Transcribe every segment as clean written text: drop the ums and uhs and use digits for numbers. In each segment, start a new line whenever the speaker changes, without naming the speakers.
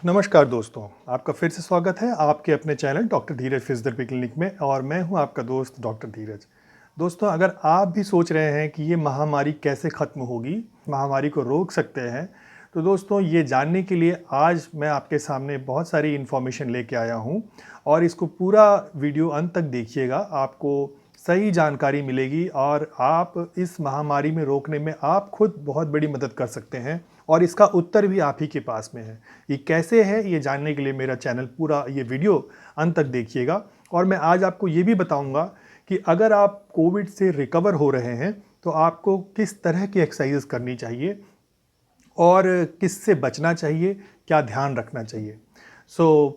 नमस्कार दोस्तों, आपका फिर से स्वागत है आपके अपने चैनल डॉक्टर धीरज फिजियोथेरेपी क्लिनिक में और मैं हूं आपका दोस्त डॉक्टर धीरज। दोस्तों, अगर आप भी सोच रहे हैं कि ये महामारी कैसे ख़त्म होगी, महामारी को रोक सकते हैं, तो दोस्तों ये जानने के लिए आज मैं आपके सामने बहुत सारी इन्फॉर्मेशन लेके आया हूं और इसको पूरा वीडियो अंत तक देखिएगा। आपको सही जानकारी मिलेगी और आप इस महामारी में रोकने में आप खुद बहुत बड़ी मदद कर सकते हैं और इसका उत्तर भी आप ही के पास में है। ये कैसे है, ये जानने के लिए मेरा चैनल पूरा ये वीडियो अंत तक देखिएगा। और मैं आज आपको ये भी बताऊंगा कि अगर आप कोविड से रिकवर हो रहे हैं तो आपको किस तरह की एक्सरसाइज करनी चाहिए और किससे बचना चाहिए, क्या ध्यान रखना चाहिए।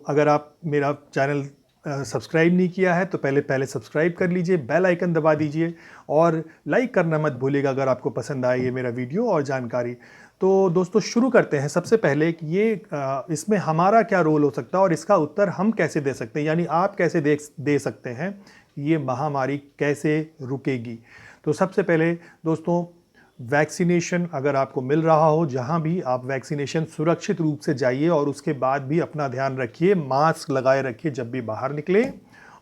अगर आप मेरा चैनल सब्सक्राइब नहीं किया है तो पहले सब्सक्राइब कर लीजिए, बेल आइकन दबा दीजिए और लाइक करना मत भूलिएगा अगर आपको पसंद आए ये मेरा वीडियो और जानकारी। तो दोस्तों शुरू करते हैं। सबसे पहले कि ये इसमें हमारा क्या रोल हो सकता है और इसका उत्तर हम कैसे दे सकते हैं, यानी आप कैसे दे सकते हैं ये महामारी कैसे रुकेगी। तो सबसे पहले दोस्तों, वैक्सीनेशन अगर आपको मिल रहा हो, जहां भी आप वैक्सीनेशन सुरक्षित रूप से जाइए और उसके बाद भी अपना ध्यान रखिए, मास्क लगाए रखिए जब भी बाहर निकले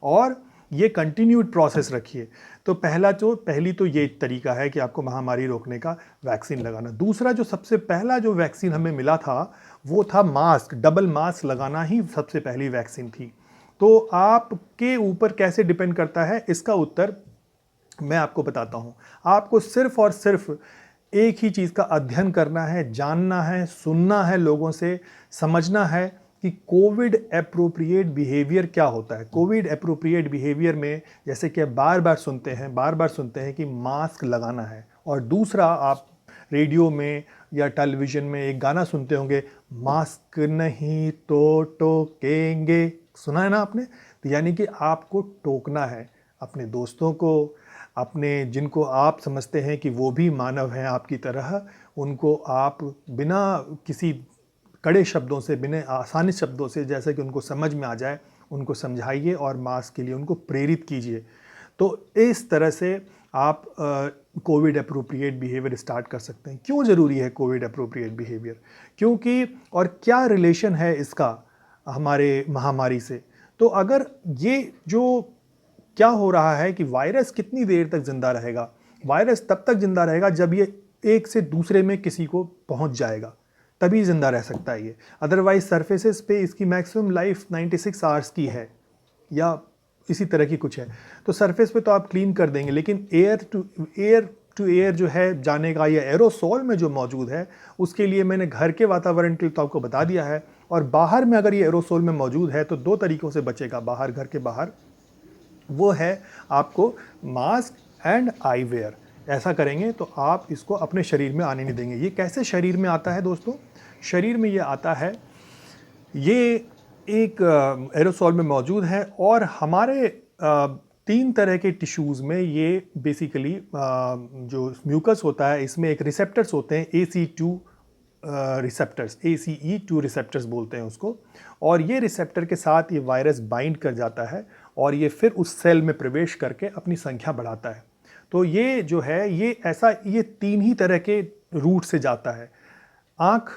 और ये कंटिन्यूड प्रोसेस रखिए। तो पहली तो ये तरीका है कि आपको महामारी रोकने का वैक्सीन लगाना। दूसरा, जो सबसे पहला जो वैक्सीन हमें मिला था वो था मास्क, डबल मास्क लगाना ही सबसे पहली वैक्सीन थी। तो आपके ऊपर कैसे डिपेंड करता है, इसका उत्तर मैं आपको बताता हूं। आपको सिर्फ और सिर्फ एक ही चीज़ का अध्ययन करना है, जानना है, सुनना है, लोगों से समझना है कि कोविड एप्रोप्रिएट बिहेवियर क्या होता है। कोविड एप्रोप्रिएट बिहेवियर में जैसे कि बार बार सुनते हैं कि मास्क लगाना है, और दूसरा आप रेडियो में या टेलीविज़न में एक गाना सुनते होंगे, मास्क नहीं तो टोकेंगे। सुना है ना आपने? तो यानी कि आपको टोकना है अपने दोस्तों को, अपने जिनको आप समझते हैं कि वो भी मानव हैं आपकी तरह, उनको आप बिना किसी कड़े शब्दों से, बिना आसानी शब्दों से, जैसे कि उनको समझ में आ जाए, उनको समझाइए और मास्क के लिए उनको प्रेरित कीजिए। तो इस तरह से आप कोविड एप्रोप्रिएट बिहेवियर स्टार्ट कर सकते हैं। क्यों ज़रूरी है कोविड एप्रोप्रिएट बिहेवियर, क्योंकि और क्या रिलेशन है इसका हमारे महामारी से। तो अगर ये जो क्या हो रहा है कि वायरस कितनी देर तक जिंदा रहेगा, वायरस तब तक जिंदा रहेगा जब ये एक से दूसरे में किसी को पहुंच जाएगा, तभी जिंदा रह सकता है ये। अदरवाइज सरफेसेस पे इसकी मैक्सिमम लाइफ 96 आवर्स की है या इसी तरह की कुछ है। तो सरफेस पे तो आप क्लीन कर देंगे, लेकिन एयर टू एयर जो है जाने का, या एरोसोल में जो मौजूद है, उसके लिए मैंने घर के वातावरण के लिए तो आपको बता दिया है। और बाहर में अगर ये एरोसोल में मौजूद है तो दो तरीक़ों से बचेगा बाहर, घर के बाहर। वो है आपको मास्क एंड आई वेयर। ऐसा करेंगे तो आप इसको अपने शरीर में आने नहीं देंगे। ये कैसे शरीर में आता है दोस्तों? शरीर में ये आता है, ये एक एरोसोल में मौजूद है और हमारे 3 तरह के टिश्यूज़ में ये बेसिकली जो म्यूकस होता है, इसमें एक रिसेप्टर्स होते हैं, ACE2 रिसेप्टर्स, ACE2 रिसेप्टर्स बोलते हैं उसको। और ये रिसेप्टर के साथ ये वायरस बाइंड कर जाता है और ये फिर उस सेल में प्रवेश करके अपनी संख्या बढ़ाता है। तो ये जो है ये 3 ही तरह के रूट से जाता है, आँख,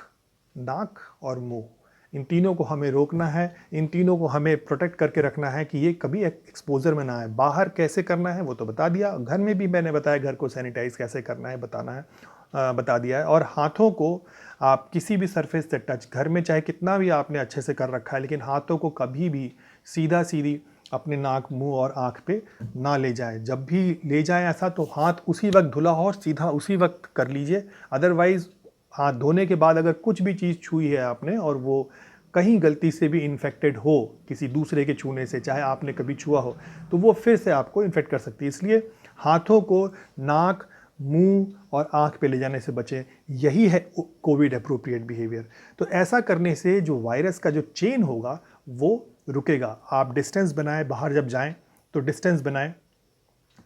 नाक और मुंह। इन तीनों को हमें रोकना है, इन तीनों को हमें प्रोटेक्ट करके रखना है कि ये कभी एक्सपोजर में ना आए। बाहर कैसे करना है वो तो बता दिया, घर में भी मैंने बताया घर को सैनिटाइज कैसे करना है बता दिया है। और हाथों को आप किसी भी सरफेस से टच, घर में चाहे कितना भी आपने अच्छे से कर रखा है, लेकिन हाथों को कभी भी सीधी अपने नाक, मुंह और आँख पे ना ले जाएं। जब भी ले जाएं ऐसा तो हाथ उसी वक्त धुला हो और सीधा उसी वक्त कर लीजिए। अदरवाइज़ हाथ धोने के बाद अगर कुछ भी चीज़ छुई है आपने और वो कहीं गलती से भी इन्फेक्टेड हो किसी दूसरे के छूने से, चाहे आपने कभी छुआ हो, तो वो फिर से आपको इन्फेक्ट कर सकती है। इसलिए हाथों को नाक, मुंह और आँख पे ले जाने से बचें। यही है कोविड एप्रोप्रिएट बिहेवियर। तो ऐसा करने से जो वायरस का जो चेन होगा वो रुकेगा। आप डिस्टेंस बनाएं, बाहर जब जाएं तो डिस्टेंस बनाएं,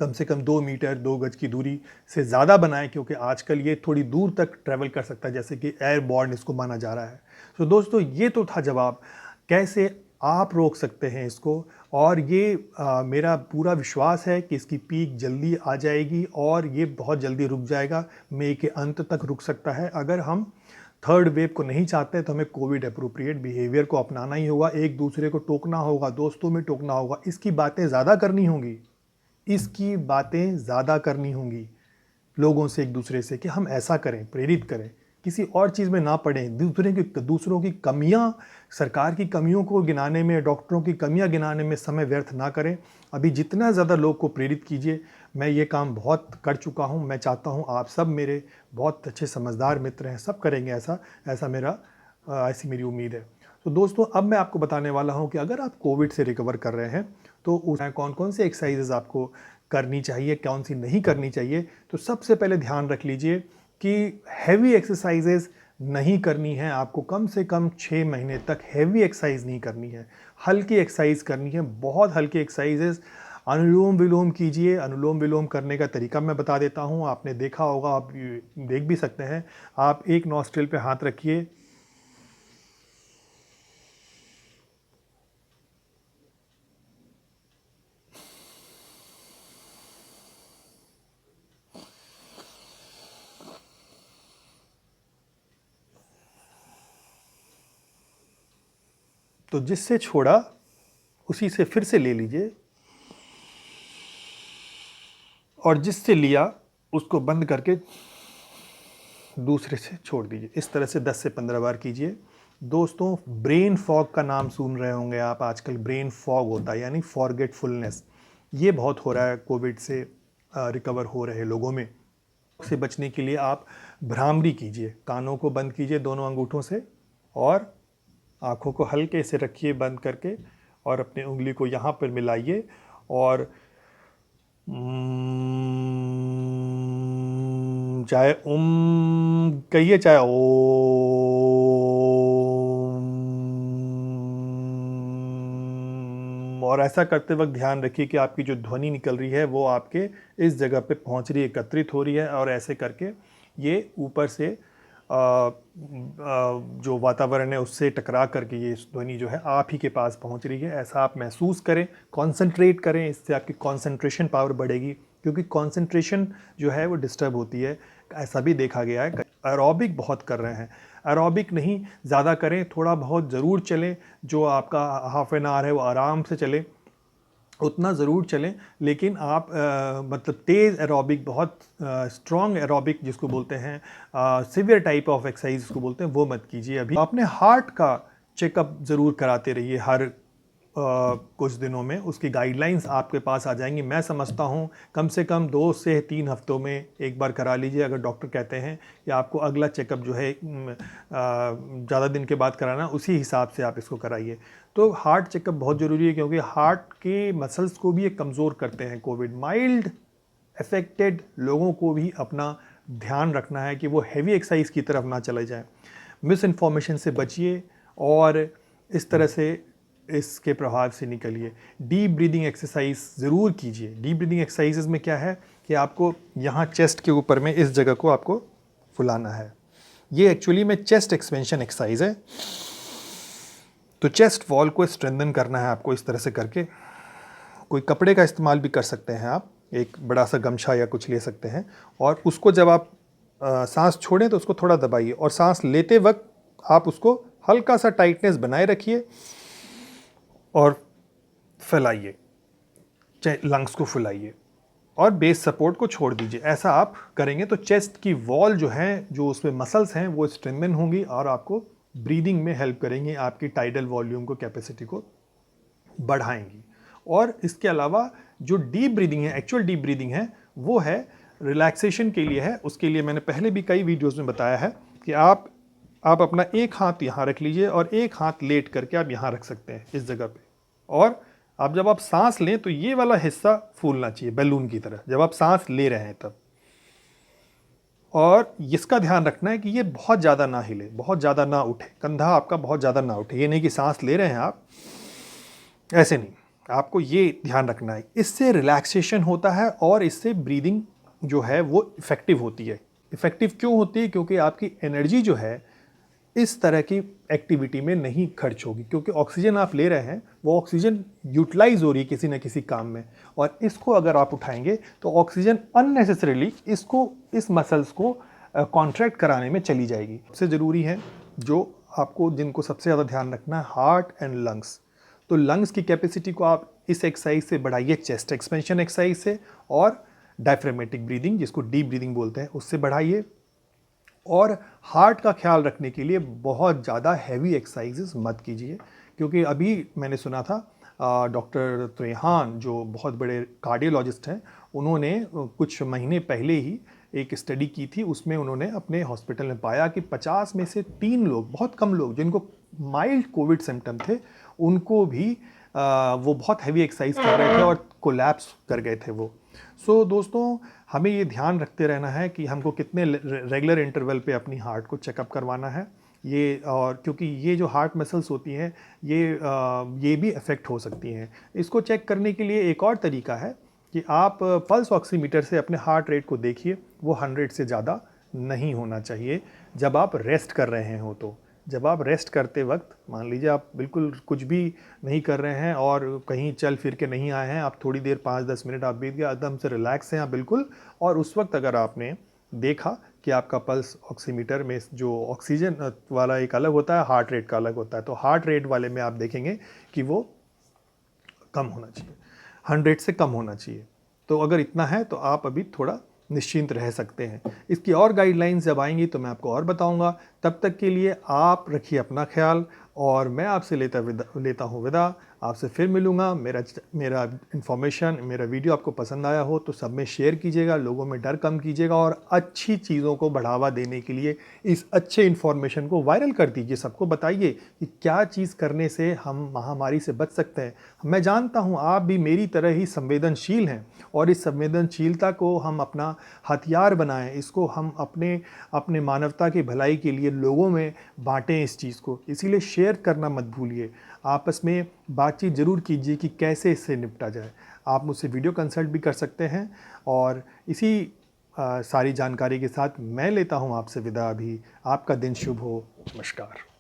कम से कम 2 मीटर 2 गज की दूरी से ज़्यादा बनाएं, क्योंकि आजकल ये थोड़ी दूर तक ट्रैवल कर सकता है, जैसे कि एयरबॉर्न इसको माना जा रहा है। तो दोस्तों ये तो था जवाब कैसे आप रोक सकते हैं इसको। और ये मेरा पूरा विश्वास है कि इसकी पीक जल्दी आ जाएगी और ये बहुत जल्दी रुक जाएगा, मई के अंत तक रुक सकता है अगर हम थर्ड वेव को नहीं चाहते तो हमें कोविड अप्रोप्रिएट बिहेवियर को अपनाना ही होगा, एक दूसरे को टोकना होगा, दोस्तों में टोकना होगा, इसकी बातें ज़्यादा करनी होंगी, इसकी बातें ज़्यादा करनी होंगी लोगों से, एक दूसरे से, कि हम ऐसा करें, प्रेरित करें, किसी और चीज़ में ना पड़ें, दूसरों की कमियां, सरकार की कमियों को गिनाने में, डॉक्टरों की कमियां गिनाने में समय व्यर्थ ना करें। अभी जितना ज़्यादा लोग को प्रेरित कीजिए। मैं ये काम बहुत कर चुका हूँ, मैं चाहता हूँ आप सब मेरे बहुत अच्छे समझदार मित्र हैं, सब करेंगे ऐसी मेरी उम्मीद है। तो दोस्तों, अब मैं आपको बताने वाला हूँ कि अगर आप कोविड से रिकवर कर रहे हैं तो उसमें कौन कौन से एक्सरसाइजेज आपको करनी चाहिए, कौन सी नहीं करनी चाहिए। तो सबसे पहले ध्यान रख लीजिए कि हैवी एक्सरसाइजेज नहीं करनी है आपको, कम से कम 6 महीने तक हैवी एक्सरसाइज नहीं करनी है, हल्की एक्सरसाइज करनी है, बहुत हल्की एक्सरसाइजेज। अनुलोम विलोम कीजिए। अनुलोम विलोम करने का तरीका मैं बता देता हूँ, आपने देखा होगा, आप देख भी सकते हैं। आप एक नॉस्ट्रिल पे हाथ रखिए, तो जिससे छोड़ा उसी से फिर से ले लीजिए, और जिससे लिया उसको बंद करके दूसरे से छोड़ दीजिए। इस तरह से 10 से 15 बार कीजिए। दोस्तों, ब्रेन फॉग का नाम सुन रहे होंगे आप, आजकल ब्रेन फॉग होता है, यानी फॉरगेटफुलनेस, ये बहुत हो रहा है कोविड से रिकवर हो रहे लोगों में। से बचने के लिए आप भ्रामरी कीजिए, कानों को बंद कीजिए दोनों अंगूठों से, और आँखों को हल्के से रखिए बंद करके, और अपनी उंगली को यहाँ पर मिलाइए, और चाहे कहिए, चाहे ओम, और ऐसा करते वक्त ध्यान रखिए कि आपकी जो ध्वनि निकल रही है वो आपके इस जगह पे पहुंच रही है, एकत्रित हो रही है, और ऐसे करके ये ऊपर से जो वातावरण है उससे टकरा करके ये ध्वनि जो है आप ही के पास पहुंच रही है, ऐसा आप महसूस करें, कंसंट्रेट करें। इससे आपकी कंसंट्रेशन पावर बढ़ेगी, क्योंकि कंसंट्रेशन जो है वो डिस्टर्ब होती है, ऐसा भी देखा गया है। एरोबिक बहुत कर रहे हैं, एरोबिक नहीं, ज़्यादा करें, थोड़ा बहुत ज़रूर चलें, जो आपका हाफ एन आवर है वो आराम से चले, उतना ज़रूर चलें, लेकिन आप मतलब तेज़ एरोबिक, बहुत स्ट्रॉन्ग एरोबिक जिसको बोलते हैं, सिवियर टाइप ऑफ एक्सरसाइज जिसको बोलते हैं, वो मत कीजिए। अभी अपने हार्ट का चेकअप ज़रूर कराते रहिए हर कुछ दिनों में, उसकी गाइडलाइंस आपके पास आ जाएंगी। मैं समझता हूँ कम से कम 2 से 3 हफ्तों में एक बार करा लीजिए। अगर डॉक्टर कहते हैं कि आपको अगला चेकअप जो है ज़्यादा दिन के बाद कराना, उसी हिसाब से आप इसको कराइए। तो हार्ट चेकअप बहुत ज़रूरी है, क्योंकि हार्ट के मसल्स को भी ये कमज़ोर करते हैं कोविड। माइल्ड अफेक्टेड लोगों को भी अपना ध्यान रखना है कि वो हैवी एक्सरसाइज की तरफ ना चले जाएं। मिस इन्फॉर्मेशन से बचिए और इस तरह से इसके प्रभाव से निकलिए। डीप ब्रीदिंग एक्सरसाइज ज़रूर कीजिए। डीप ब्रीदिंग एक्सरसाइजेज में क्या है कि आपको यहाँ चेस्ट के ऊपर में इस जगह को आपको फुलाना है। ये एक्चुअली में चेस्ट एक्सपेंशन एक्सरसाइज है। तो चेस्ट वॉल को स्ट्रेंथन करना है आपको इस तरह से करके। कोई कपड़े का इस्तेमाल भी कर सकते हैं आप, एक बड़ा सा गमछा या कुछ ले सकते हैं, और उसको जब आप सांस छोड़ें तो उसको थोड़ा दबाइए, और सांस लेते वक्त आप उसको हल्का सा टाइटनेस बनाए रखिए और फैलाइए, लंग्स को फुलाइए और बेस सपोर्ट को छोड़ दीजिए। ऐसा आप करेंगे तो चेस्ट की वॉल जो है, जो उसमें मसल्स हैं, वो स्ट्रेंथन होंगी और आपको ब्रीदिंग में हेल्प करेंगी, आपकी टाइडल वॉल्यूम को, कैपेसिटी को बढ़ाएंगी। और इसके अलावा जो डीप ब्रीदिंग है, एक्चुअल डीप ब्रीदिंग है, वो है रिलैक्सेशन के लिए है। उसके लिए मैंने पहले भी कई वीडियोस में बताया है कि आप अपना एक हाथ यहाँ रख लीजिए और एक हाथ लेट करके आप यहाँ रख सकते हैं इस जगह पे, और आप जब आप सांस लें तो ये वाला हिस्सा फूलना चाहिए बैलून की तरह, जब आप सांस ले रहे हैं तब। और इसका ध्यान रखना है कि ये बहुत ज़्यादा ना हिले, बहुत ज़्यादा ना उठे, कंधा आपका बहुत ज़्यादा ना उठे। ये नहीं कि सांस ले रहे हैं आप, ऐसे नहीं, आपको ये ध्यान रखना है। इससे रिलैक्सेशन होता है और इससे ब्रीदिंग जो है वो इफ़ेक्टिव होती है। इफ़ेक्टिव क्यों होती है? क्योंकि आपकी एनर्जी जो है इस तरह की एक्टिविटी में नहीं खर्च होगी, क्योंकि ऑक्सीजन आप ले रहे हैं, वो ऑक्सीजन यूटिलाइज हो रही है किसी न किसी काम में, और इसको अगर आप उठाएंगे तो ऑक्सीजन अननेसेसरीली इस मसल्स को कॉन्ट्रैक्ट कराने में चली जाएगी। सबसे ज़रूरी है जिनको सबसे ज़्यादा ध्यान रखना है, हार्ट एंड लंग्स। तो लंग्स की कैपेसिटी को आप इस एक्सरसाइज से बढ़ाइए, चेस्ट एक्सपेंशन एक्सरसाइज से, और डायफ्रामेटिक ब्रीदिंग जिसको डीप ब्रीदिंग बोलते हैं उससे बढ़ाइए। और हार्ट का ख्याल रखने के लिए बहुत ज़्यादा हैवी एक्सरसाइजेस मत कीजिए, क्योंकि अभी मैंने सुना था डॉक्टर त्रेहान जो बहुत बड़े कार्डियोलॉजिस्ट हैं, उन्होंने कुछ महीने पहले ही एक स्टडी की थी। उसमें उन्होंने अपने हॉस्पिटल में पाया कि 50 में से 3 लोग, बहुत कम लोग जिनको माइल्ड कोविड सिम्टम थे, उनको भी वो बहुत हैवी एक्सरसाइज कर रहे थे और कोलैप्स कर गए थे वो। सो दोस्तों, हमें ये ध्यान रखते रहना है कि हमको कितने रेगुलर इंटरवल पे अपनी हार्ट को चेकअप करवाना है। और क्योंकि ये जो हार्ट मसल्स होती हैं ये भी अफेक्ट हो सकती हैं। इसको चेक करने के लिए एक और तरीका है कि आप पल्स ऑक्सीमीटर से अपने हार्ट रेट को देखिए। वो 100 से ज़्यादा नहीं होना चाहिए जब आप रेस्ट कर रहे हो। तो जब आप रेस्ट करते वक्त, मान लीजिए आप बिल्कुल कुछ भी नहीं कर रहे हैं और कहीं चल फिर के नहीं आए हैं, आप थोड़ी देर 5-10 मिनट आप बीत गया, एकदम से रिलैक्स हैं आप बिल्कुल, और उस वक्त अगर आपने देखा कि आपका पल्स ऑक्सीमीटर में जो ऑक्सीजन वाला एक अलग होता है, हार्ट रेट का अलग होता है, तो हार्ट रेट वाले में आप देखेंगे कि वो कम होना चाहिए, 100 से कम होना चाहिए। तो अगर इतना है तो आप अभी थोड़ा निश्चिंत रह सकते हैं। इसकी और गाइडलाइंस जब आएंगी तो मैं आपको और बताऊंगा। तब तक के लिए आप रखिए अपना ख्याल, और मैं आपसे लेता हूँ विदा। आपसे फिर मिलूँगा। मेरा इन्फॉर्मेशन, मेरा वीडियो आपको पसंद आया हो तो सब में शेयर कीजिएगा, लोगों में डर कम कीजिएगा, और अच्छी चीज़ों को बढ़ावा देने के लिए इस अच्छे इन्फॉर्मेशन को वायरल कर दीजिए। सबको बताइए कि क्या चीज़ करने से हम महामारी से बच सकते हैं। मैं जानता हूँ आप भी मेरी तरह ही संवेदनशील हैं, और इस संवेदनशीलता को हम अपना हथियार बनाएं, इसको हम अपने मानवता की भलाई के लिए लोगों में बांटें इस चीज़ को। इसीलिए शेयर करना मत भूलिए। आपस में बातचीत ज़रूर कीजिए कि कैसे इससे निपटा जाए। आप मुझसे वीडियो कंसल्ट भी कर सकते हैं। और इसी सारी जानकारी के साथ मैं लेता हूँ आपसे विदा। अभी आपका दिन शुभ हो। नमस्कार।